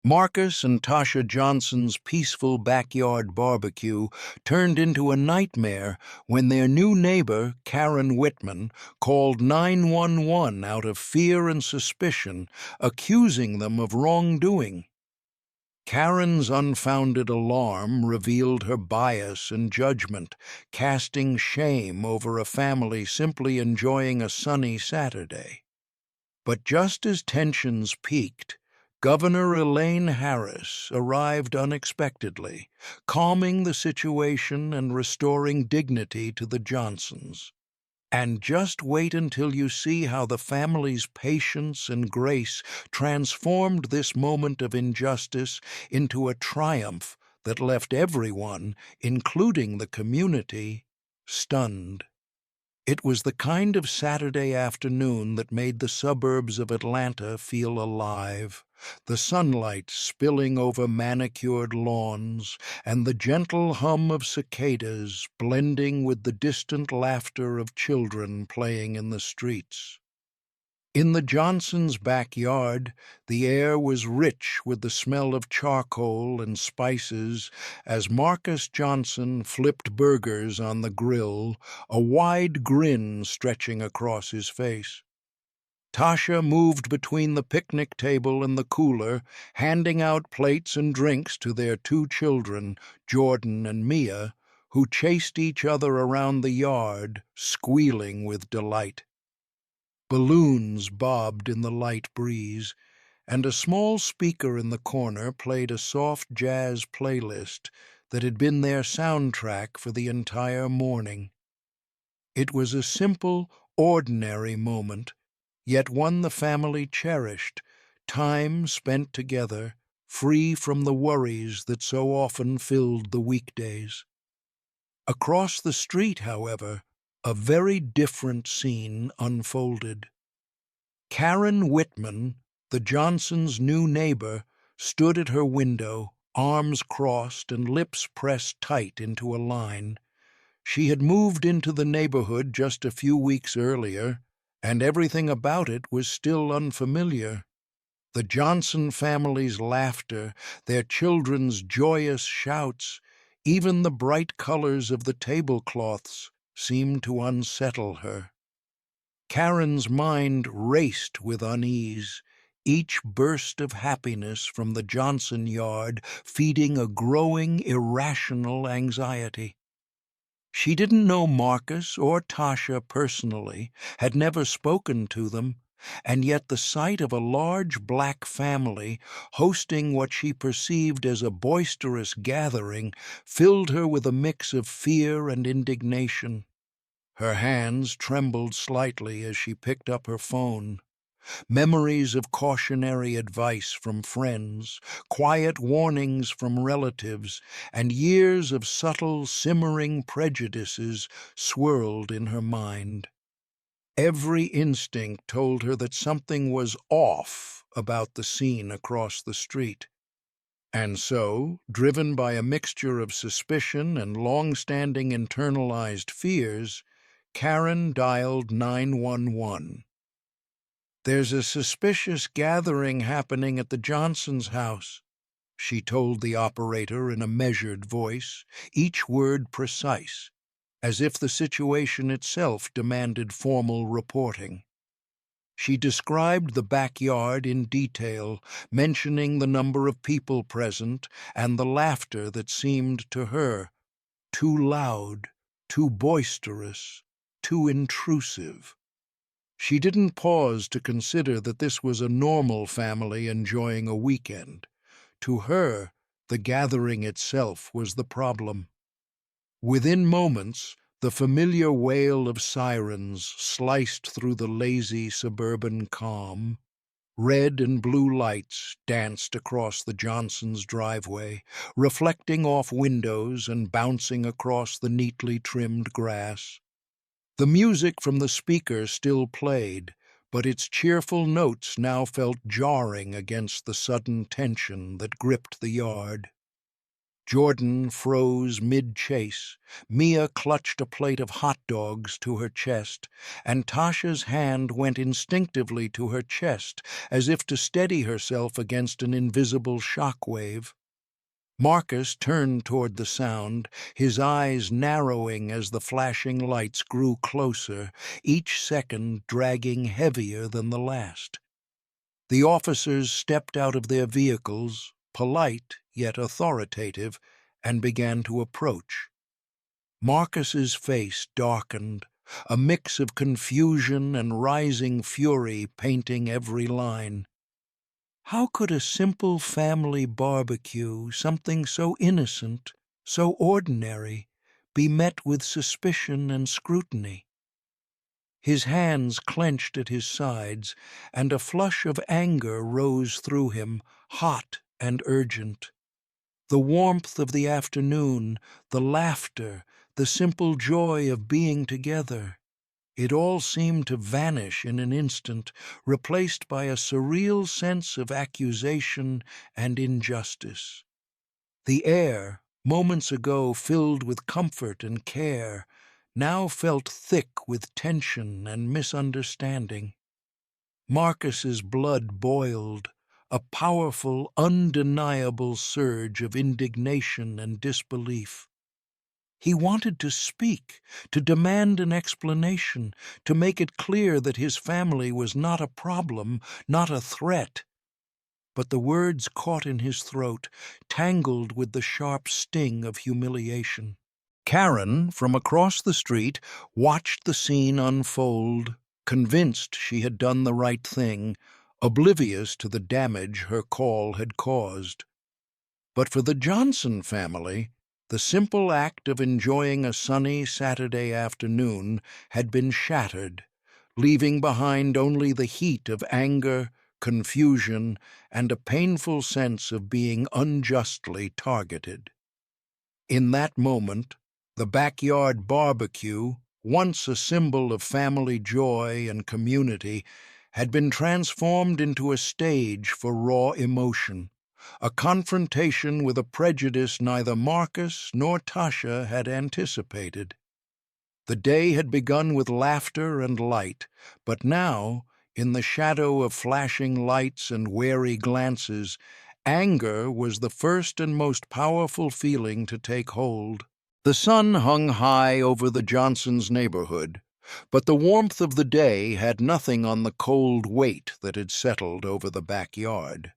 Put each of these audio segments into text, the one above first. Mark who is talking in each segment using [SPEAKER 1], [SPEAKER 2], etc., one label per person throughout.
[SPEAKER 1] Marcus and Tasha Johnson's peaceful backyard barbecue turned into a nightmare when their new neighbor, Karen Whitman, called 911 out of fear and suspicion, accusing them of wrongdoing. Karen's unfounded alarm revealed her bias and judgment, casting shame over a family simply enjoying a sunny Saturday. But just as tensions peaked, Governor Elaine Harris arrived unexpectedly, calming the situation and restoring dignity to the Johnsons. And just wait until you see how the family's patience and grace transformed this moment of injustice into a triumph that left everyone, including the community, stunned. It was the kind of Saturday afternoon that made the suburbs of Atlanta feel alive, the sunlight spilling over manicured lawns and the gentle hum of cicadas blending with the distant laughter of children playing in the streets. In the Johnsons' backyard, the air was rich with the smell of charcoal and spices as Marcus Johnson flipped burgers on the grill, a wide grin stretching across his face. Tasha moved between the picnic table and the cooler, handing out plates and drinks to their two children, Jordan and Mia, who chased each other around the yard, squealing with delight. Balloons bobbed in the light breeze, and a small speaker in the corner played a soft jazz playlist that had been their soundtrack for the entire morning. It was a simple, ordinary moment, yet one the family cherished, time spent together, free from the worries that so often filled the weekdays. Across the street, however, a very different scene unfolded. Karen Whitman, the Johnsons' new neighbor, stood at her window, arms crossed and lips pressed tight into a line. She had moved into the neighborhood just a few weeks earlier, and everything about it was still unfamiliar. The Johnson family's laughter, their children's joyous shouts, even the bright colors of the tablecloths seemed to unsettle her. Karen's mind raced with unease, each burst of happiness from the Johnson yard feeding a growing, irrational anxiety. She didn't know Marcus or Tasha personally, had never spoken to them, and yet the sight of a large black family hosting what she perceived as a boisterous gathering filled her with a mix of fear and indignation. Her hands trembled slightly as she picked up her phone. Memories of cautionary advice from friends, quiet warnings from relatives, and years of subtle, simmering prejudices swirled in her mind. Every instinct told her that something was off about the scene across the street. And so, driven by a mixture of suspicion and long-standing internalized fears, Karen dialed 911. "There's a suspicious gathering happening at the Johnsons' house," she told the operator in a measured voice, each word precise, as if the situation itself demanded formal reporting. She described the backyard in detail, mentioning the number of people present and the laughter that seemed to her too loud, too boisterous, too intrusive. She didn't pause to consider that this was a normal family enjoying a weekend. To her, the gathering itself was the problem. Within moments, the familiar wail of sirens sliced through the lazy suburban calm. Red and blue lights danced across the Johnsons' driveway, reflecting off windows and bouncing across the neatly trimmed grass. The music from the speaker still played, but its cheerful notes now felt jarring against the sudden tension that gripped the yard. Jordan froze mid-chase. Mia clutched a plate of hot dogs to her chest, and Tasha's hand went instinctively to her chest, as if to steady herself against an invisible shock wave. Marcus turned toward the sound, his eyes narrowing as the flashing lights grew closer, each second dragging heavier than the last. The officers stepped out of their vehicles, polite yet authoritative, and began to approach. Marcus's face darkened, a mix of confusion and rising fury painting every line. How could a simple family barbecue, something so innocent, so ordinary, be met with suspicion and scrutiny? His hands clenched at his sides, and a flush of anger rose through him, hot and urgent. The warmth of the afternoon, the laughter, the simple joy of being together, it all seemed to vanish in an instant, replaced by a surreal sense of accusation and injustice. The air, moments ago filled with comfort and care, now felt thick with tension and misunderstanding. Marcus's blood boiled, a powerful, undeniable surge of indignation and disbelief. He wanted to speak, to demand an explanation, to make it clear that his family was not a problem, not a threat. But the words caught in his throat, tangled with the sharp sting of humiliation. Karen, from across the street, watched the scene unfold, convinced she had done the right thing, oblivious to the damage her call had caused. But for the Johnson family, the simple act of enjoying a sunny Saturday afternoon had been shattered, leaving behind only the heat of anger, confusion, and a painful sense of being unjustly targeted. In that moment, the backyard barbecue, once a symbol of family joy and community, had been transformed into a stage for raw emotion, a confrontation with a prejudice neither Marcus nor Tasha had anticipated. The day had begun with laughter and light, but now, in the shadow of flashing lights and wary glances, anger was the first and most powerful feeling to take hold. The sun hung high over the Johnsons' neighborhood, but the warmth of the day had nothing on the cold weight that had settled over the backyard.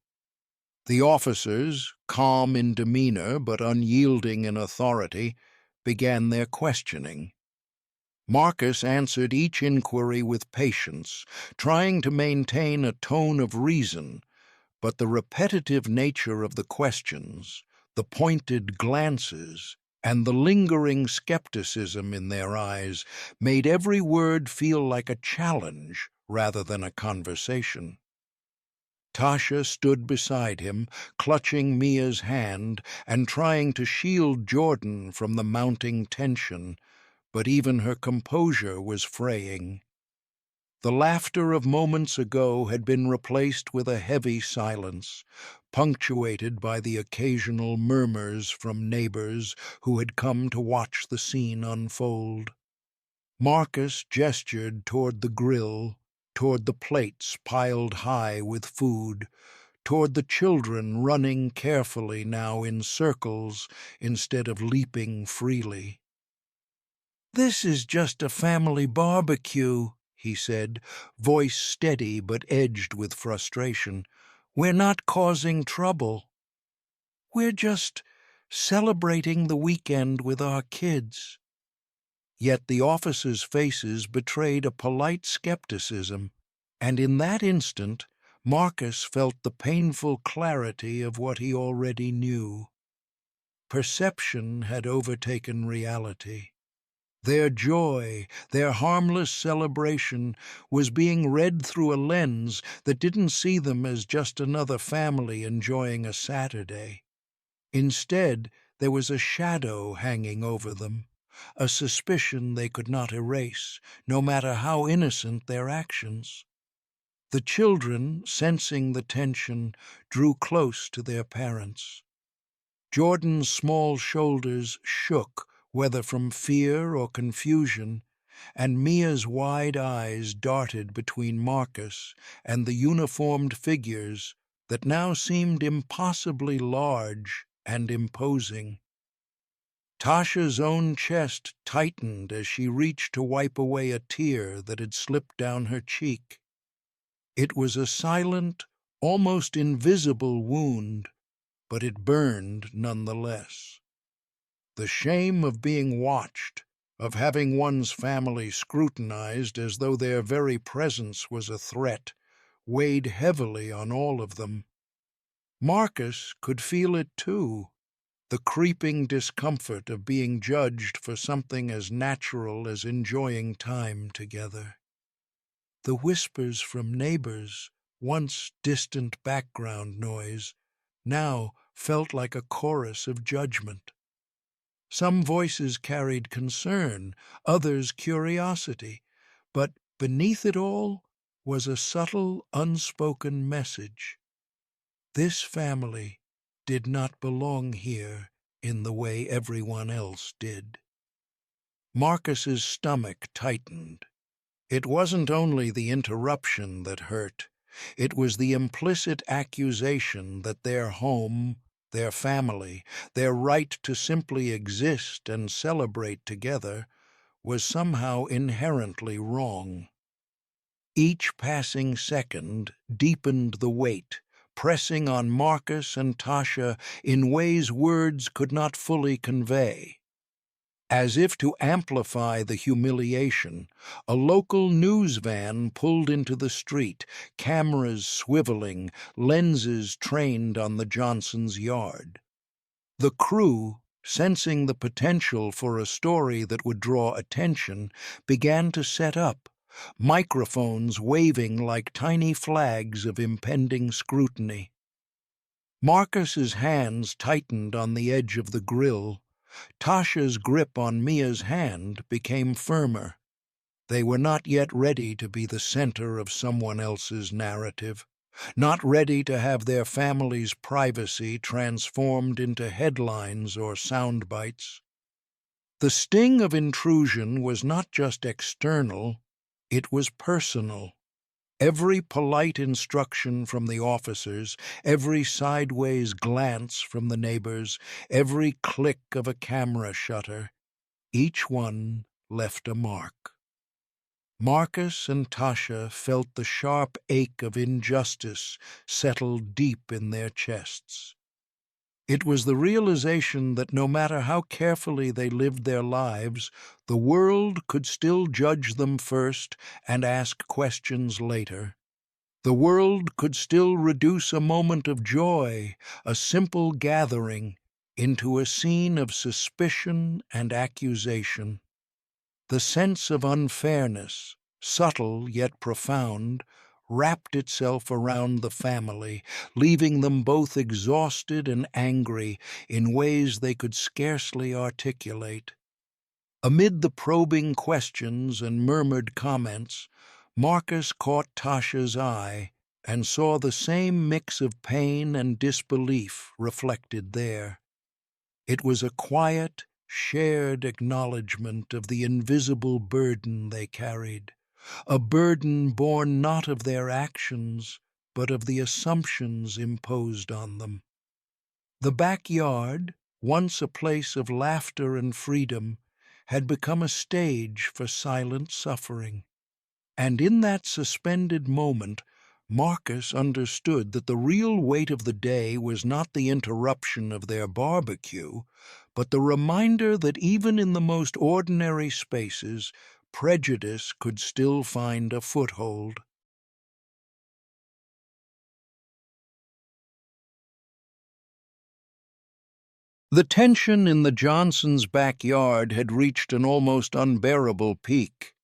[SPEAKER 1] The officers, calm in demeanor but unyielding in authority, began their questioning. Marcus answered each inquiry with patience, trying to maintain a tone of reason, but the repetitive nature of the questions, the pointed glances, and the lingering skepticism in their eyes made every word feel like a challenge rather than a conversation. Tasha stood beside him, clutching Mia's hand and trying to shield Jordan from the mounting tension, but even her composure was fraying. The laughter of moments ago had been replaced with a heavy silence, punctuated by the occasional murmurs from neighbors who had come to watch the scene unfold. Marcus gestured toward the grill, toward the plates piled high with food, toward the children running carefully now in circles instead of leaping freely. "This is just a family barbecue," he said, voice steady but edged with frustration. "We're not causing trouble. We're just celebrating the weekend with our kids." Yet the officers' faces betrayed a polite skepticism, and in that instant Marcus felt the painful clarity of what he already knew. Perception had overtaken reality. Their joy, their harmless celebration, was being read through a lens that didn't see them as just another family enjoying a Saturday. Instead, there was a shadow hanging over them, a suspicion they could not erase, no matter how innocent their actions. The children, sensing the tension, drew close to their parents. Jordan's small shoulders shook, whether from fear or confusion, and Mia's wide eyes darted between Marcus and the uniformed figures that now seemed impossibly large and imposing. Tasha's own chest tightened as she reached to wipe away a tear that had slipped down her cheek. It was a silent, almost invisible wound, but it burned nonetheless. The shame of being watched, of having one's family scrutinized as though their very presence was a threat, weighed heavily on all of them. Marcus could feel it too, the creeping discomfort of being judged for something as natural as enjoying time together. The whispers from neighbors, once distant background noise, now felt like a chorus of judgment. Some voices carried concern, others curiosity, but beneath it all was a subtle, unspoken message. This family did not belong here in the way everyone else did. Marcus's stomach tightened. It wasn't only the interruption that hurt. It was the implicit accusation that their home, their family, their right to simply exist and celebrate together, was somehow inherently wrong. Each passing second deepened the weight, pressing on Marcus and Tasha in ways words could not fully convey. As if to amplify the humiliation, a local news van pulled into the street, cameras swiveling, lenses trained on the Johnsons' yard. The crew, sensing the potential for a story that would draw attention, began to set up, microphones waving like tiny flags of impending scrutiny. Marcus's hands tightened on the edge of the grill. Tasha's grip on Mia's hand became firmer. They were not yet ready to be the center of someone else's narrative, not ready to have their family's privacy transformed into headlines or sound bites. The sting of intrusion was not just external, it was personal. Every polite instruction from the officers, every sideways glance from the neighbors, every click of a camera shutter, each one left a mark. Marcus and Tasha felt the sharp ache of injustice settle deep in their chests. It was the realization that no matter how carefully they lived their lives, the world could still judge them first and ask questions later. The world could still reduce a moment of joy, a simple gathering, into a scene of suspicion and accusation. The sense of unfairness, subtle yet profound, wrapped itself around the family, leaving them both exhausted and angry in ways they could scarcely articulate. Amid the probing questions and murmured comments, Marcus caught Tasha's eye and saw the same mix of pain and disbelief reflected there. It was a quiet, shared acknowledgment of the invisible burden they carried, a burden born not of their actions, but of the assumptions imposed on them. The backyard, once a place of laughter and freedom, had become a stage for silent suffering. And in that suspended moment, Marcus understood that the real weight of the day was not the interruption of their barbecue, but the reminder that even in the most ordinary spaces, prejudice could still find a foothold. The tension in the Johnsons' backyard had reached an almost unbearable peak.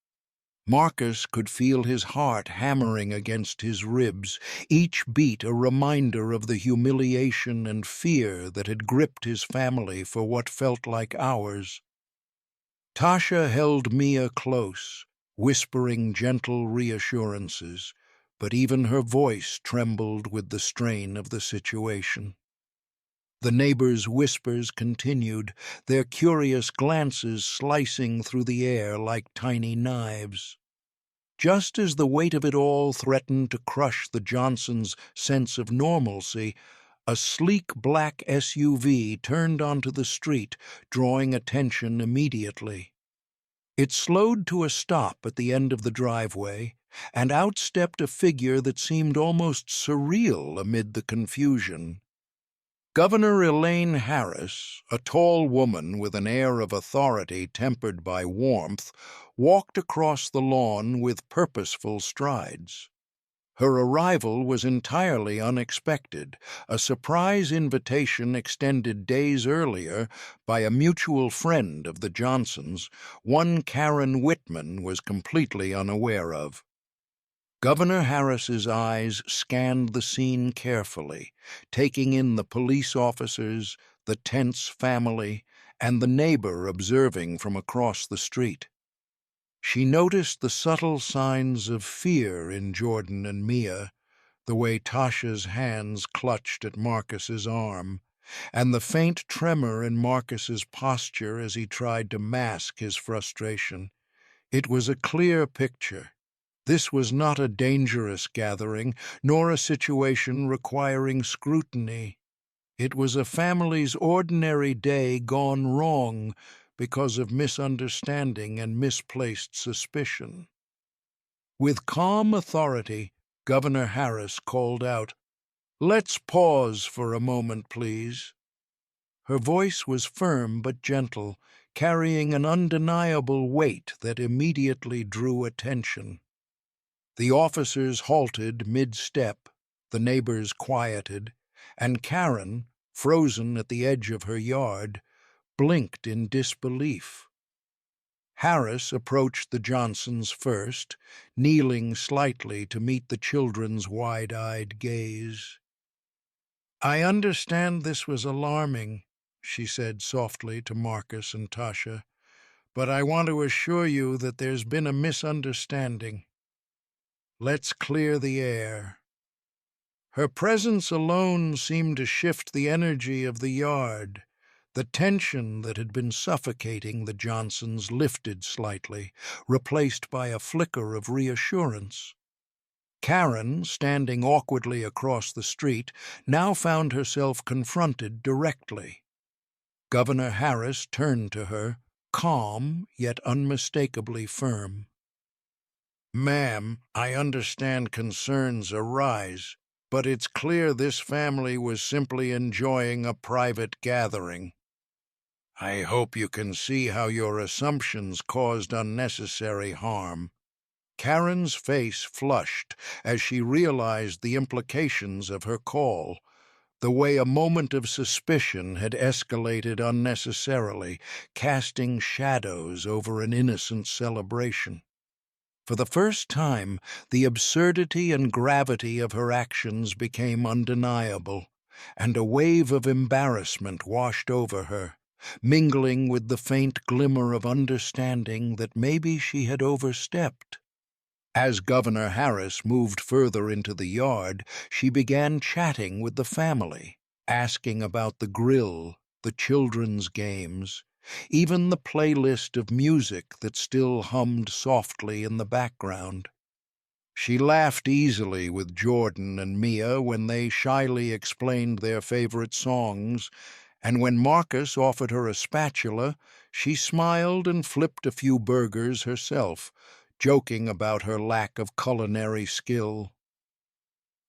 [SPEAKER 1] Marcus could feel his heart hammering against his ribs, each beat a reminder of the humiliation and fear that had gripped his family for what felt like hours. Tasha held Mia close, whispering gentle reassurances, but even her voice trembled with the strain of the situation. The neighbors' whispers continued, their curious glances slicing through the air like tiny knives. Just as the weight of it all threatened to crush the Johnsons' sense of normalcy, a sleek black SUV turned onto the street, drawing attention immediately. It slowed to a stop at the end of the driveway, and out stepped a figure that seemed almost surreal amid the confusion. Governor Elaine Harris, a tall woman with an air of authority tempered by warmth, walked across the lawn with purposeful strides. Her arrival was entirely unexpected, a surprise invitation extended days earlier by a mutual friend of the Johnsons, one Karen Whitman was completely unaware of. Governor Harris's eyes scanned the scene carefully, taking in the police officers, the tense family, and the neighbor observing from across the street. She noticed the subtle signs of fear in Jordan and Mia, the way Tasha's hands clutched at Marcus's arm, and the faint tremor in Marcus's posture as he tried to mask his frustration. It was a clear picture. This was not a dangerous gathering, nor a situation requiring scrutiny. It was a family's ordinary day gone wrong because of misunderstanding and misplaced suspicion. With calm authority, Governor Harris called out, "Let's pause for a moment, please." Her voice was firm but gentle, carrying an undeniable weight that immediately drew attention. The officers halted mid-step, the neighbors quieted, and Karen, frozen at the edge of her yard, blinked in disbelief. Harris approached the Johnsons first, kneeling slightly to meet the children's wide-eyed gaze. "I understand this was alarming," she said softly to Marcus and Tasha, "but I want to assure you that there's been a misunderstanding. Let's clear the air." Her presence alone seemed to shift the energy of the yard. The tension that had been suffocating the Johnsons lifted slightly, replaced by a flicker of reassurance. Karen, standing awkwardly across the street, now found herself confronted directly. Governor Harris turned to her, calm yet unmistakably firm. "Ma'am, I understand concerns arise, but it's clear this family was simply enjoying a private gathering. I hope you can see how your assumptions caused unnecessary harm." Karen's face flushed as she realized the implications of her call, the way a moment of suspicion had escalated unnecessarily, casting shadows over an innocent celebration. For the first time, the absurdity and gravity of her actions became undeniable, and a wave of embarrassment washed over her, mingling with the faint glimmer of understanding that maybe she had overstepped. As Governor Harris moved further into the yard, she began chatting with the family, asking about the grill, the children's games, even the playlist of music that still hummed softly in the background. She laughed easily with Jordan and Mia when they shyly explained their favorite songs, and when Marcus offered her a spatula, she smiled and flipped a few burgers herself, joking about her lack of culinary skill.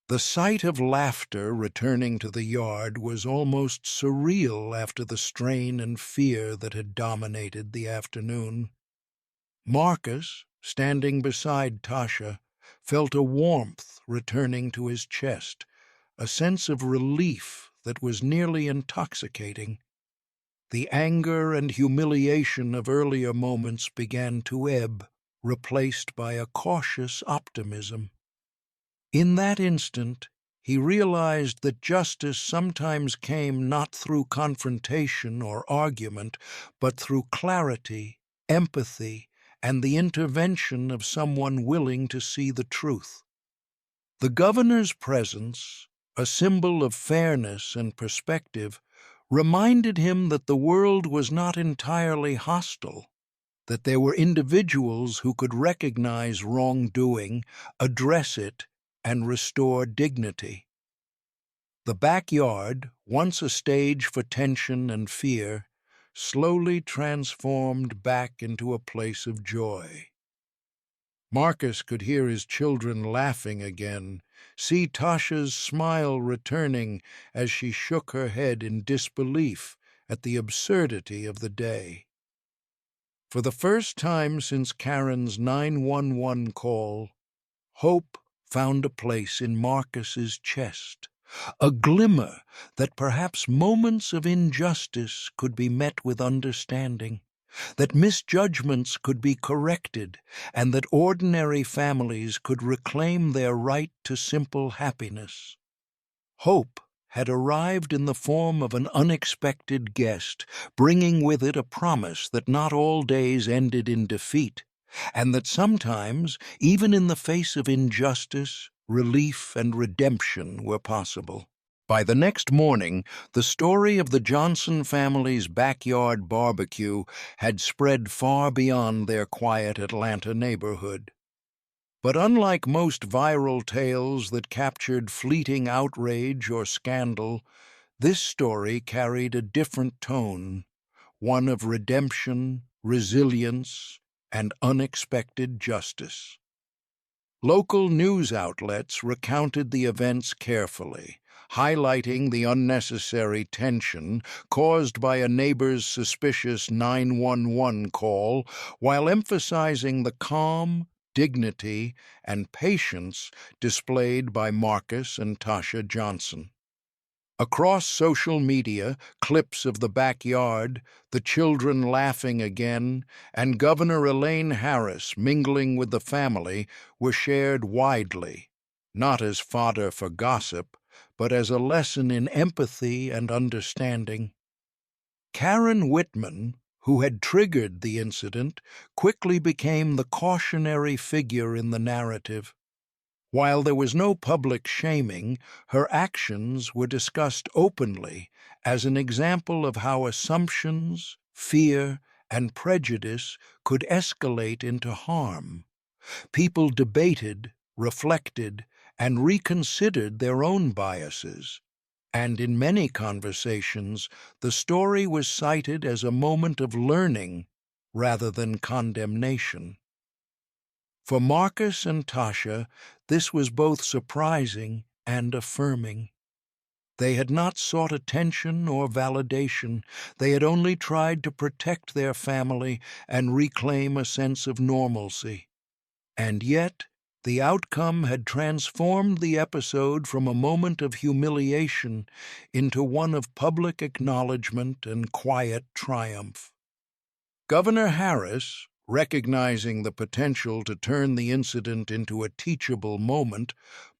[SPEAKER 1] The sight of laughter returning to the yard was almost surreal after the strain and fear that had dominated the afternoon. Marcus, standing beside Tasha, felt a warmth returning to his chest, a sense of relief that was nearly intoxicating. The anger and humiliation of earlier moments began to ebb, replaced by a cautious optimism. In that instant, he realized that justice sometimes came not through confrontation or argument, but through clarity, empathy, and the intervention of someone willing to see the truth. The governor's presence, a symbol of fairness and perspective, reminded him that the world was not entirely hostile, that there were individuals who could recognize wrongdoing, address it, and restore dignity. The backyard, once a stage for tension and fear, slowly transformed back into a place of joy. Marcus could hear his children laughing again, see Tasha's smile returning as she shook her head in disbelief at the absurdity of the day. For the first time since Karen's 911 call, hope found a place in Marcus's chest, a glimmer that perhaps moments of injustice could be met with understanding, that misjudgments could be corrected, and that ordinary families could reclaim their right to simple happiness. Hope had arrived in the form of an unexpected guest, bringing with it a promise that not all days ended in defeat, and that sometimes, even in the face of injustice, relief and redemption were possible. By the next morning, the story of the Johnson family's backyard barbecue had spread far beyond their quiet Atlanta neighborhood. But unlike most viral tales that captured fleeting outrage or scandal, this story carried a different tone, one of redemption, resilience, and unexpected justice. Local news outlets recounted the events carefully, highlighting the unnecessary tension caused by a neighbor's suspicious 911 call, while emphasizing the calm, dignity, and patience displayed by Marcus and Tasha Johnson. Across social media, clips of the backyard, the children laughing again, and Governor Elaine Harris mingling with the family were shared widely, not as fodder for gossip, but as a lesson in empathy and understanding. Karen Whitman, who had triggered the incident, quickly became the cautionary figure in the narrative. While there was no public shaming, her actions were discussed openly as an example of how assumptions, fear, and prejudice could escalate into harm. People debated, reflected, and reconsidered their own biases. And in many conversations, the story was cited as a moment of learning rather than condemnation. For Marcus and Tasha, this was both surprising and affirming. They had not sought attention or validation. They had only tried to protect their family and reclaim a sense of normalcy. And yet, the outcome had transformed the episode from a moment of humiliation into one of public acknowledgement and quiet triumph. Governor Harris, recognizing the potential to turn the incident into a teachable moment,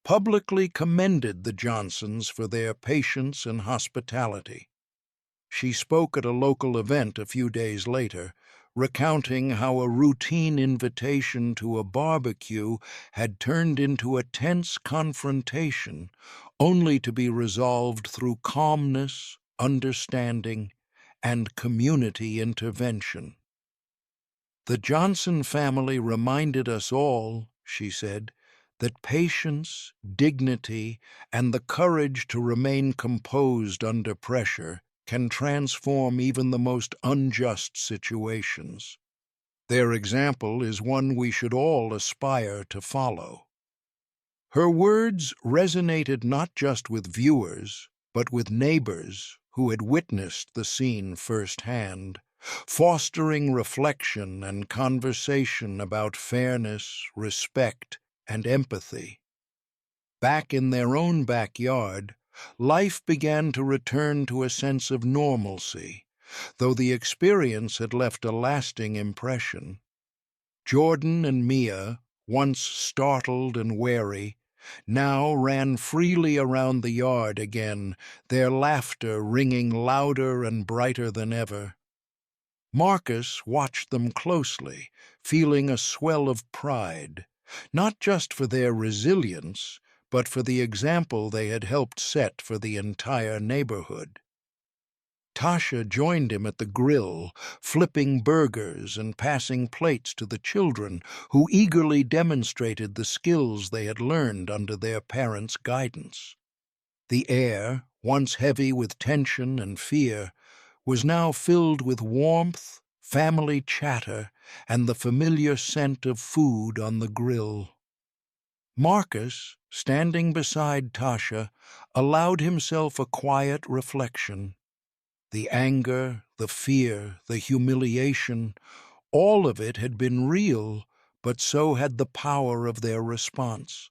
[SPEAKER 1] publicly commended the Johnsons for their patience and hospitality. She spoke at a local event a few days later, recounting how a routine invitation to a barbecue had turned into a tense confrontation, only to be resolved through calmness, understanding, and community intervention. The Johnson family reminded us all, she said, that patience, dignity, and the courage to remain composed under pressure can transform even the most unjust situations. Their example is one we should all aspire to follow. Her words resonated not just with viewers, but with neighbors who had witnessed the scene firsthand, fostering reflection and conversation about fairness, respect, and empathy. Back in their own backyard, life began to return to a sense of normalcy, though the experience had left a lasting impression. Jordan and Mia, once startled and wary, now ran freely around the yard again, their laughter ringing louder and brighter than ever. Marcus watched them closely, feeling a swell of pride, not just for their resilience, but for the example they had helped set for the entire neighborhood. Tasha joined him at the grill, flipping burgers and passing plates to the children, who eagerly demonstrated the skills they had learned under their parents' guidance. The air, once heavy with tension and fear, was now filled with warmth, family chatter, and the familiar scent of food on the grill. Marcus, standing beside Tasha, allowed himself a quiet reflection. The anger, the fear, the humiliation, all of it had been real, but so had the power of their response.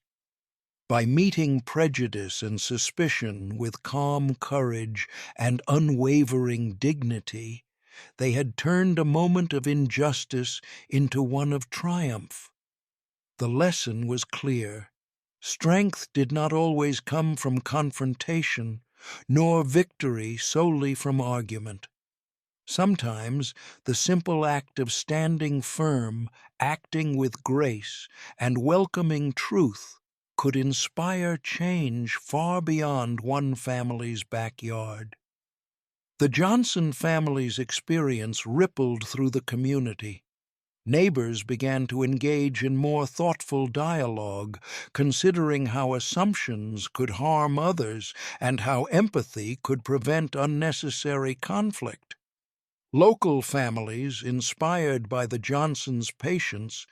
[SPEAKER 1] By meeting prejudice and suspicion with calm courage and unwavering dignity, they had turned a moment of injustice into one of triumph. The lesson was clear. Strength did not always come from confrontation, nor victory solely from argument. Sometimes the simple act of standing firm, acting with grace, and welcoming truth could inspire change far beyond one family's backyard. The Johnson family's experience rippled through the community. Neighbors began to engage in more thoughtful dialogue, considering how assumptions could harm others and how empathy could prevent unnecessary conflict. Local families, inspired by the Johnsons' patience,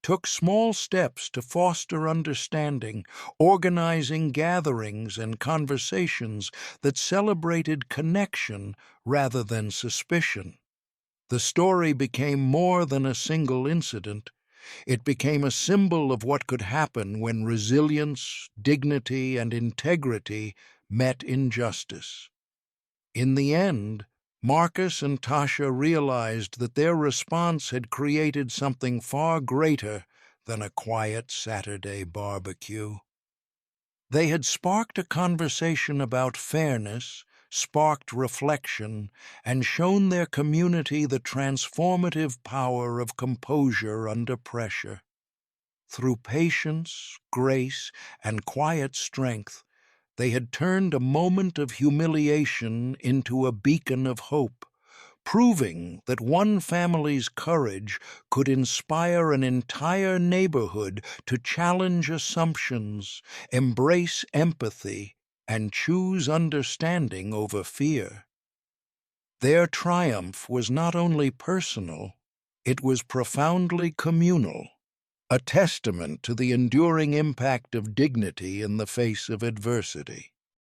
[SPEAKER 1] took small steps to foster understanding, organizing gatherings and conversations that celebrated connection rather than suspicion. The story became more than a single incident. It became a symbol of what could happen when resilience, dignity, and integrity met injustice. In the end, Marcus and Tasha realized that their response had created something far greater than a quiet Saturday barbecue. They had sparked a conversation about fairness, sparked reflection, and shown their community the transformative power of composure under pressure. Through patience, grace, and quiet strength, they had turned a moment of humiliation into a beacon of hope, proving that one family's courage could inspire an entire neighborhood to challenge assumptions, embrace empathy, and choose understanding over fear. Their triumph was not only personal, it was profoundly communal, a testament to the enduring impact of dignity in the face of adversity.